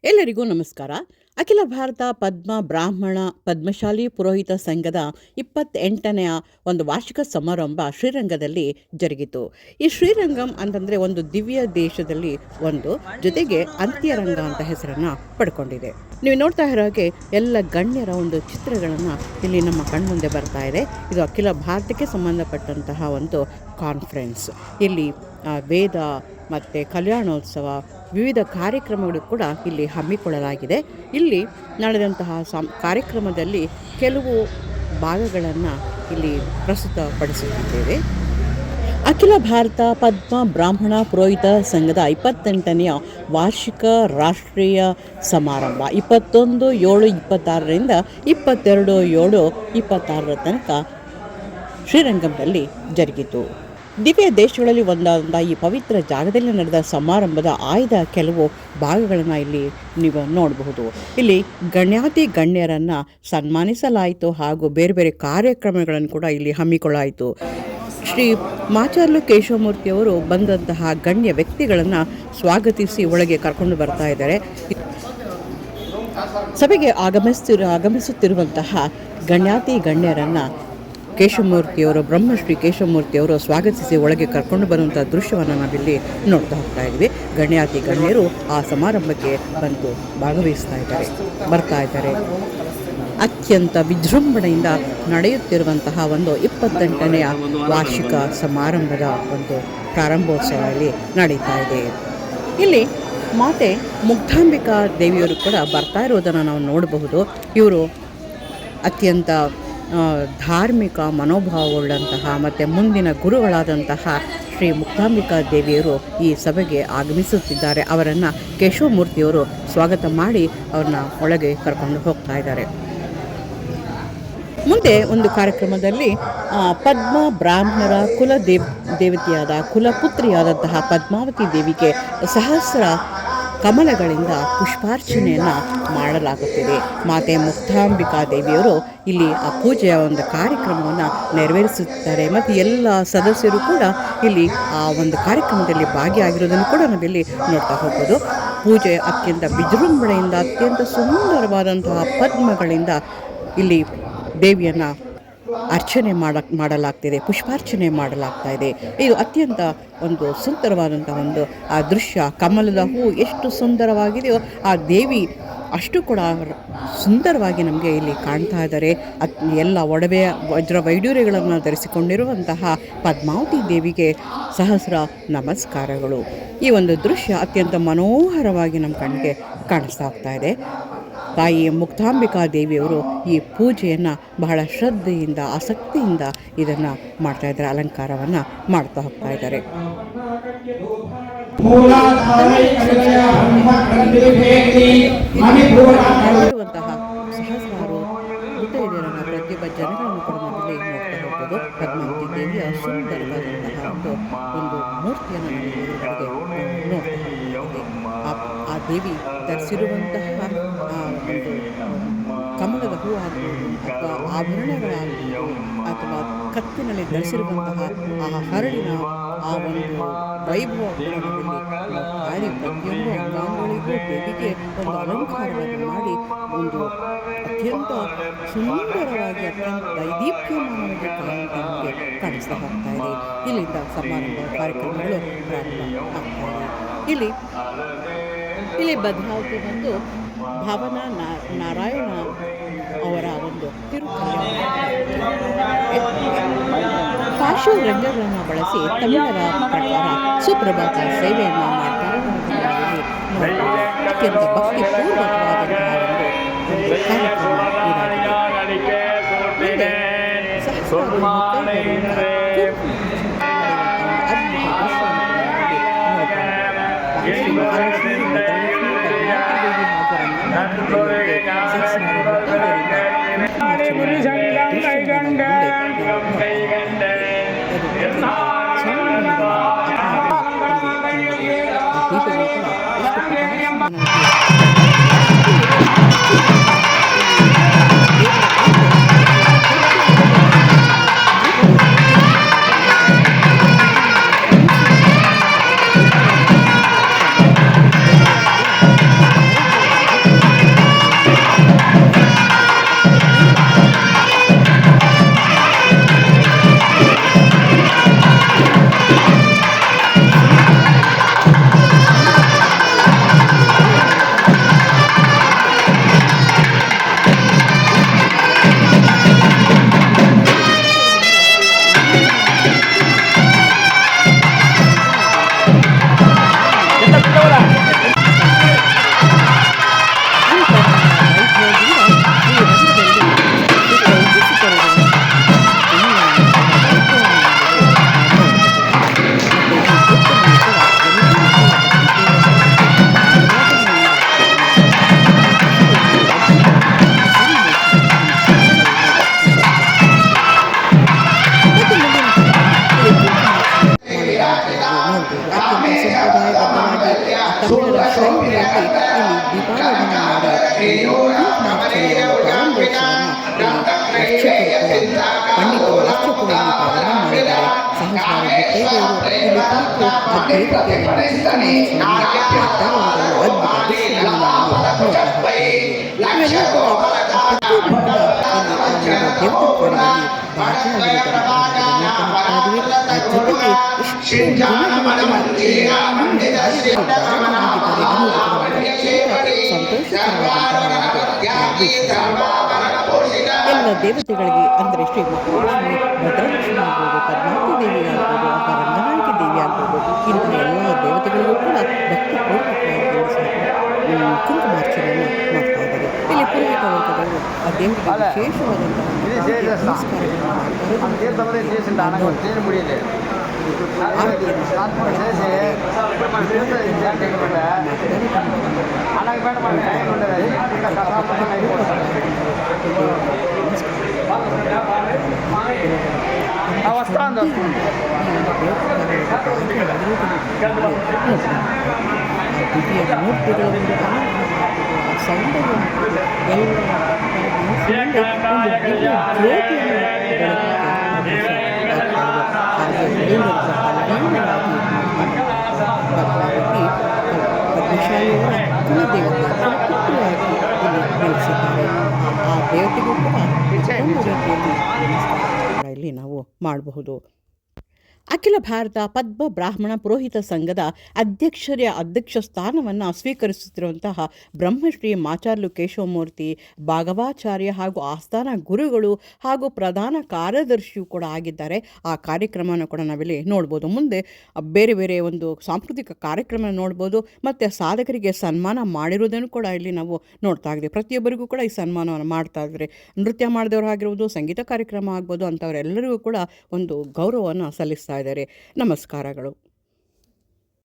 ಎಲ್ಲರಿಗೂ ನಮಸ್ಕಾರ. ಅಖಿಲ ಭಾರತ ಪದ್ಮ ಬ್ರಾಹ್ಮಣ ಪದ್ಮಶಾಲಿ ಪುರೋಹಿತ ಸಂಘದ 28ನೆಯ ಒಂದು ವಾರ್ಷಿಕ ಸಮಾರಂಭ ಶ್ರೀರಂಗದಲ್ಲಿ ಜರುಗಿತು. ಈ ಶ್ರೀರಂಗಂ ಅಂತಂದರೆ ಒಂದು ದಿವ್ಯ ದೇಶದಲ್ಲಿ ಒಂದು, ಜೊತೆಗೆ ಅಂತ್ಯರಂಗ ಅಂತ ಹೆಸರನ್ನು ಪಡ್ಕೊಂಡಿದೆ. ನೀವು ನೋಡ್ತಾ ಇರೋ ಹಾಗೆ ಎಲ್ಲ ಗಣ್ಯರ ಒಂದು ಚಿತ್ರಗಳನ್ನು ಇಲ್ಲಿ ನಮ್ಮ ಕಣ್ಮುಂದೆ ಬರ್ತಾ ಇದೆ. ಇದು ಅಖಿಲ ಭಾರತಕ್ಕೆ ಸಂಬಂಧಪಟ್ಟಂತಹ ಒಂದು ಕಾನ್ಫರೆನ್ಸ್. ಇಲ್ಲಿ ವೇದ ಮತ್ತು ಕಲ್ಯಾಣೋತ್ಸವ ವಿವಿಧ ಕಾರ್ಯಕ್ರಮಗಳು ಕೂಡ ಇಲ್ಲಿ ಹಮ್ಮಿಕೊಳ್ಳಲಾಗಿದೆ. ಇಲ್ಲಿ ನಡೆದಂತಹ ಕಾರ್ಯಕ್ರಮದಲ್ಲಿ ಕೆಲವು ಭಾಗಗಳನ್ನು ಇಲ್ಲಿ ಪ್ರಸ್ತುತಪಡಿಸುತ್ತಿದ್ದೇವೆ. ಅಖಿಲ ಭಾರತ ಪದ್ಮ ಬ್ರಾಹ್ಮಣ ಪುರೋಹಿತ ಸಂಘದ 28ನೆಯ ವಾರ್ಷಿಕ ರಾಷ್ಟ್ರೀಯ ಸಮಾರಂಭ 21/7/26ರಿಂದ 22/7/26 ತನಕ ಶ್ರೀರಂಗಂನಲ್ಲಿ ಜರುಗಿತು. ದಿವ್ಯ ದೇಶಗಳಲ್ಲಿ ಒಂದಾದ ಈ ಪವಿತ್ರ ಜಾಗದಲ್ಲಿ ನಡೆದ ಸಮಾರಂಭದ ಆಯ್ದ ಕೆಲವು ಭಾಗಗಳನ್ನು ಇಲ್ಲಿ ನೀವು ನೋಡಬಹುದು. ಇಲ್ಲಿ ಗಣ್ಯರನ್ನು ಸನ್ಮಾನಿಸಲಾಯಿತು ಹಾಗೂ ಬೇರೆ ಬೇರೆ ಕಾರ್ಯಕ್ರಮಗಳನ್ನು ಕೂಡ ಇಲ್ಲಿ ಹಮ್ಮಿಕೊಳ್ಳಾಯಿತು. ಶ್ರೀ ಮಾಚಾರ್ಲು ಕೇಶವಮೂರ್ತಿಯವರು ಬಂದಂತಹ ಗಣ್ಯ ವ್ಯಕ್ತಿಗಳನ್ನು ಸ್ವಾಗತಿಸಿ ಒಳಗೆ ಕರ್ಕೊಂಡು ಬರ್ತಾ ಇದ್ದಾರೆ. ಸಭೆಗೆ ಆಗಮಿಸುತ್ತಿರುವಂತಹ ಗಣ್ಯರನ್ನು ಕೇಶವಮೂರ್ತಿಯವರು ಬ್ರಹ್ಮಶ್ರೀ ಕೇಶವಮೂರ್ತಿಯವರು ಸ್ವಾಗತಿಸಿ ಒಳಗೆ ಕರ್ಕೊಂಡು ಬರುವಂಥ ದೃಶ್ಯವನ್ನು ನಾವಿಲ್ಲಿ ನೋಡ್ತಾ ಹೋಗ್ತಾ ಇದ್ವಿ. ಗಣ್ಯರು ಆ ಸಮಾರಂಭಕ್ಕೆ ಬಂದು ಬರ್ತಾ ಇದ್ದಾರೆ. ಅತ್ಯಂತ ವಿಜೃಂಭಣೆಯಿಂದ ನಡೆಯುತ್ತಿರುವಂತಹ ಒಂದು 28ನೆಯ ವಾರ್ಷಿಕ ಸಮಾರಂಭದ ಒಂದು ಪ್ರಾರಂಭೋತ್ಸವದಲ್ಲಿ ನಡೀತಾ ಇದೆ. ಇಲ್ಲಿ ಮಾತೆ ಮುಗ್ಧಾಂಬಿಕಾ ದೇವಿಯವರು ಕೂಡ ಬರ್ತಾ ಇರೋದನ್ನು ನಾವು ನೋಡಬಹುದು. ಇವರು ಅತ್ಯಂತ ಧಾರ್ಮಿಕ ಮನೋಭಾವವುಳ್ಳಂತಹ ಮತ್ತು ಮುಂದಿನ ಗುರುಗಳಾದಂತಹ ಶ್ರೀ ಮುಕ್ತಾಂಬಿಕಾ ದೇವಿಯರು ಈ ಸಭೆಗೆ ಆಗಮಿಸುತ್ತಿದ್ದಾರೆ. ಅವರನ್ನು ಕೇಶವಮೂರ್ತಿಯವರು ಸ್ವಾಗತ ಮಾಡಿ ಅವ್ರನ್ನ ಒಳಗೆ ಕರ್ಕೊಂಡು ಹೋಗ್ತಾ ಇದ್ದಾರೆ. ಮುಂದೆ ಒಂದು ಕಾರ್ಯಕ್ರಮದಲ್ಲಿ ಪದ್ಮ ಬ್ರಾಹ್ಮಣರ ದೇವತೆಯಾದ ಕುಲಪುತ್ರಿಯಾದಂತಹ ಪದ್ಮಾವತಿ ದೇವಿಗೆ ಸಹಸ್ರ ಕಮಲಗಳಿಂದ ಪುಷ್ಪಾರ್ಚನೆಯನ್ನು ಮಾಡಲಾಗುತ್ತಿದೆ. ಮಾತೆ ಮುಕ್ತಾಂಬಿಕಾ ದೇವಿಯವರು ಇಲ್ಲಿ ಆ ಪೂಜೆಯ ಒಂದು ಕಾರ್ಯಕ್ರಮವನ್ನು ನೆರವೇರಿಸುತ್ತಾರೆ ಮತ್ತು ಎಲ್ಲ ಸದಸ್ಯರು ಕೂಡ ಇಲ್ಲಿ ಆ ಒಂದು ಕಾರ್ಯಕ್ರಮದಲ್ಲಿ ಭಾಗಿಯಾಗಿರೋದನ್ನು ಕೂಡ ನಾವಿಲ್ಲಿ ನೋಡ್ತಾ ಹೋಗ್ಬೋದು. ಪೂಜೆ ಅತ್ಯಂತ ವಿಜೃಂಭಣೆಯಿಂದ ಅತ್ಯಂತ ಸುಂದರವಾದಂತಹ ಪದ್ಮಗಳಿಂದ ಇಲ್ಲಿ ದೇವಿಯನ್ನು ಅರ್ಚನೆ ಮಾಡಲಾಗ್ತಿದೆ, ಪುಷ್ಪಾರ್ಚನೆ ಮಾಡಲಾಗ್ತಾ ಇದೆ. ಇದು ಅತ್ಯಂತ ಒಂದು ಸುಂದರವಾದಂಥ ಒಂದು ಆ ದೃಶ್ಯ. ಕಮಲದ ಹೂ ಎಷ್ಟು ಸುಂದರವಾಗಿದೆಯೋ ಆ ದೇವಿ ಅಷ್ಟು ಕೂಡ ಸುಂದರವಾಗಿ ನಮಗೆ ಇಲ್ಲಿ ಕಾಣ್ತಾ ಇದ್ದಾರೆ. ಎಲ್ಲ ಒಡವೆಯ ವಜ್ರ ವೈಡೂರ್ಯಗಳನ್ನು ಧರಿಸಿಕೊಂಡಿರುವಂತಹ ಪದ್ಮಾವತಿ ದೇವಿಗೆ ಸಹಸ್ರ ನಮಸ್ಕಾರಗಳು. ಈ ಒಂದು ದೃಶ್ಯ ಅತ್ಯಂತ ಮನೋಹರವಾಗಿ ನಮ್ಮ ಕಣ್ಣಿಗೆ ಕಾಣಿಸ್ತಾ ಹೋಗ್ತಾ ಇದೆ. ತಾಯಿ ಮುಕ್ತಾಂಬಿಕಾ ದೇವಿಯವರು ಈ ಪೂಜೆಯನ್ನು ಬಹಳ ಶ್ರದ್ಧೆಯಿಂದ ಆಸಕ್ತಿಯಿಂದ ಇದನ್ನು ಮಾಡ್ತಾ ಇದ್ದಾರೆ, ಅಲಂಕಾರವನ್ನು ಮಾಡ್ತಾ ಹೋಗ್ತಾ ಇದ್ದಾರೆ. ಸಹಸ್ರಾರು ಮುತ್ತೈದೆಯರನ್ನು ಪ್ರತಿಯೊಬ್ಬ ಜನಗಳನ್ನು ಕೂಡ ನಾವಿಲ್ಲಿ ನೋಡ್ತಾ ಹೋಗ್ಬೋದು. ಪದ್ಮಾವತಿ ದೇವಿಯ ಸುಂದರವಾದಂತಹ ಒಂದು ಮೂರ್ತಿಯನ್ನು ನೋಡ್ತಾ ಹೋಗ್ತೀವಿ. ಆ ದೇವಿ ಧರಿಸಿರುವಂತಹ ಒಂದು ಕಮಲದ ಹೂ ಆಗಬಹುದು ಅಥವಾ ಆಭರಣಗಳಾಗಬಹುದು ಅಥವಾ ಕತ್ತಿನಲ್ಲಿ ಧರಿಸಿರುವಂತಹ ಆ ಹರಳಿನ ಆ ಒಂದು ವೈಭವಗಳಲ್ಲಿ ಪ್ರತಿಯೊಂದು ಅಂಗಾಂಗಗಳಿಗೂ ದೇವಿಗೆ ಒಂದು ಅಲಂಕಾರವನ್ನು ಮಾಡಿ ಒಂದು ಅತ್ಯಂತ ಸುಂದರವಾಗಿ ಅತ್ಯಂತ ದೈದೀಪ್ಯಮಾನವಾಗಿ ನಮಗೆ ಕಾಣಿಸ್ತಾ ಹೋಗ್ತಾ ಇದೆ. ಇಲ್ಲಿಂದ ಸಮಾರಂಭ ಕಾರ್ಯಕ್ರಮಗಳು ಪ್ರಾರಂಭ ಆಗ್ತಾ ಇದೆ. ಇಲ್ಲಿ ಭದ್ರಾವತಿ ಬಂದು ಭಾವನಾ ನಾರಾಯಣ ಅವರ ಒಂದು ಪಾರ್ಶ್ವ ರಂಗಗಳನ್ನು ಬಳಸಿ ತಮಿಳರ ಪ್ರಕಾರ ಸುಪ್ರಭಾತ ಸೇವೆಯನ್ನು ಮಾಡ್ತಾರೆ. ಅತ್ಯಂತ ಭಕ್ತಿಪೂರ್ವಕವಾದಂತಹ ಒಂದು ಕಾರ್ಯಕ್ರಮ ಇದಾಗಿದೆ. ಅದನ್ನು ಮಾಡಿ ಕುಂಕುಮಾರ್ಚನೆಯನ್ನು ಪ್ರಾರಂಭೋತ್ಸವವನ್ನು ಅರ್ಚಕರು ಕೂಡ ಪಂಡಿತರು ಅರ್ಚಕರು ಇಲ್ಲಿ ಪ್ರಾರಂಭ ಮಾಡಿದ್ದಾರೆ. ಸಹಸ್ರಾರು ಮುತ್ತೈದೆಯರು ಇಲ್ಲಿ ಕುಳಿತು ಆ ದೇವತೆಯನ್ನು ಕುಂಕುಮಾರ್ಚನೆಯನ್ನು ಮಾಡ್ತಾ ಇರುವುದನ್ನು ಅದ್ಭುತ ದೃಶ್ಯವನ್ನು ನಾವು ನೋಡ್ತಾ ಹೋಗ್ತಾ ಇದ್ದೀವಿ. ಇವೆಲ್ಲ ಕೂಡ ಪ್ರತಿಯೊಬ್ಬರು ಕೂಡ ಇಲ್ಲಿ ಆ ಒಂದು ದೇವತಾ ಕಾರ್ಯದಲ್ಲಿ ಭಾಗಿಯಾಗಿರುವುದನ್ನು ನೋಡ್ತಾ ಹೋಗ್ತಾ ಇದ್ದೀವಿ. ಆ ಜೊತೆಗೆ ಎಷ್ಟು ಜನಗಳು ಕೂಡ ಇಲ್ಲಿ ಭಾಗಿಯಾಗಿದ್ದಾರೆ ಅನ್ನೋದು ಕೂಡ ಅತ್ಯಂತ ಸಂತೋಷಕರವಾದಂತಹ ಒಂದು ವಿಷಯ. ಎಲ್ಲ ದೇವತೆಗಳಿಗೆ ಅಂದರೆ ಶ್ರೀ ಮಹಾಲಕ್ಷ್ಮಿ, ಭದ್ರಲಕ್ಷ್ಮಿ ಆಗ್ಬೋದು, ಪದ್ಮಾವತಿ ದೇವಿ ಆಗ್ಬೋದು, ಅಥವಾ ರಂಗನಾಯಕಿ ದೇವಿ ಆಗ್ಬೋದು, ಇಂತಹ ಎಲ್ಲ ದೇವತೆಗಳಿಗೂ ಕೂಡ ಭಕ್ತಿಪೂರ್ವಕವಾಗಿ ಕುಂಕುಮಾರ್ಚನೆಯನ್ನು ಮಾಡ್ತಾ ಇದ್ದಾರೆ. ಇಲ್ಲಿ ಪುರೋಹಿತ ವರ್ಗದವರು ಆ ದೇವರಿಗೆ ವಿಶೇಷವಾದಂತಹ ನಮಸ್ಕಾರಗಳನ್ನು ದಿವ್ಯ ಮೂರ್ತಿಗಳ ಒಂದು ಸೌಂದರ್ಯ ಎಲ್ಲ ಒಂದು ದಿವ್ಯ ಜ್ಯೋತಿಯನ್ನು ಪದ್ಮಾವತಿ ಪದ್ಮಶಾಲಿಯವರ ಕುಲದೇವತೆ ಪುತ್ರಿಯಾಗಿ ಇಲ್ಲಿ ನೆಲೆಸಿದ್ದಾರೆ. ಆ ದೇವತೆಗೂ ಕೂಡ ಉತ್ತಮ ರೀತಿಯಲ್ಲಿ ಇಲ್ಲಿ ನಾವು ಮಾಡಬಹುದು. ಅಖಿಲ ಭಾರತ ಪದ್ಮ ಬ್ರಾಹ್ಮಣ ಪುರೋಹಿತ ಸಂಘದ ಅಧ್ಯಕ್ಷ ಸ್ಥಾನವನ್ನು ಸ್ವೀಕರಿಸುತ್ತಿರುವಂತಹ ಬ್ರಹ್ಮಶ್ರೀ ಮಾಚಾರ್ಲು ಕೇಶವಮೂರ್ತಿ ಭಾಗವಾಚಾರ್ಯ ಹಾಗೂ ಆಸ್ಥಾನ ಗುರುಗಳು ಹಾಗೂ ಪ್ರಧಾನ ಕಾರ್ಯದರ್ಶಿಯೂ ಕೂಡ ಆಗಿದ್ದಾರೆ. ಆ ಕಾರ್ಯಕ್ರಮವನ್ನು ಕೂಡ ನಾವಿಲ್ಲಿ ನೋಡ್ಬೋದು. ಮುಂದೆ ಬೇರೆ ಬೇರೆ ಒಂದು ಸಾಂಸ್ಕೃತಿಕ ಕಾರ್ಯಕ್ರಮ ನೋಡ್ಬೋದು ಮತ್ತು ಸಾಧಕರಿಗೆ ಸನ್ಮಾನ ಮಾಡಿರುವುದನ್ನು ಕೂಡ ಇಲ್ಲಿ ನಾವು ನೋಡ್ತಾ ಇದ್ದೀವಿ. ಪ್ರತಿಯೊಬ್ಬರಿಗೂ ಕೂಡ ಈ ಸನ್ಮಾನವನ್ನು ಮಾಡ್ತಾ ಇದ್ದಾರೆ. ನೃತ್ಯ ಮಾಡಿದವರು ಆಗಿರ್ಬೋದು, ಸಂಗೀತ ಕಾರ್ಯಕ್ರಮ ಆಗ್ಬೋದು, ಅಂಥವರೆಲ್ಲರಿಗೂ ಕೂಡ ಒಂದು ಗೌರವವನ್ನು ಸಲ್ಲಿಸ್ತಾ ಇದ್ದಾರೆ. ನಮಸ್ಕಾರಗಳು.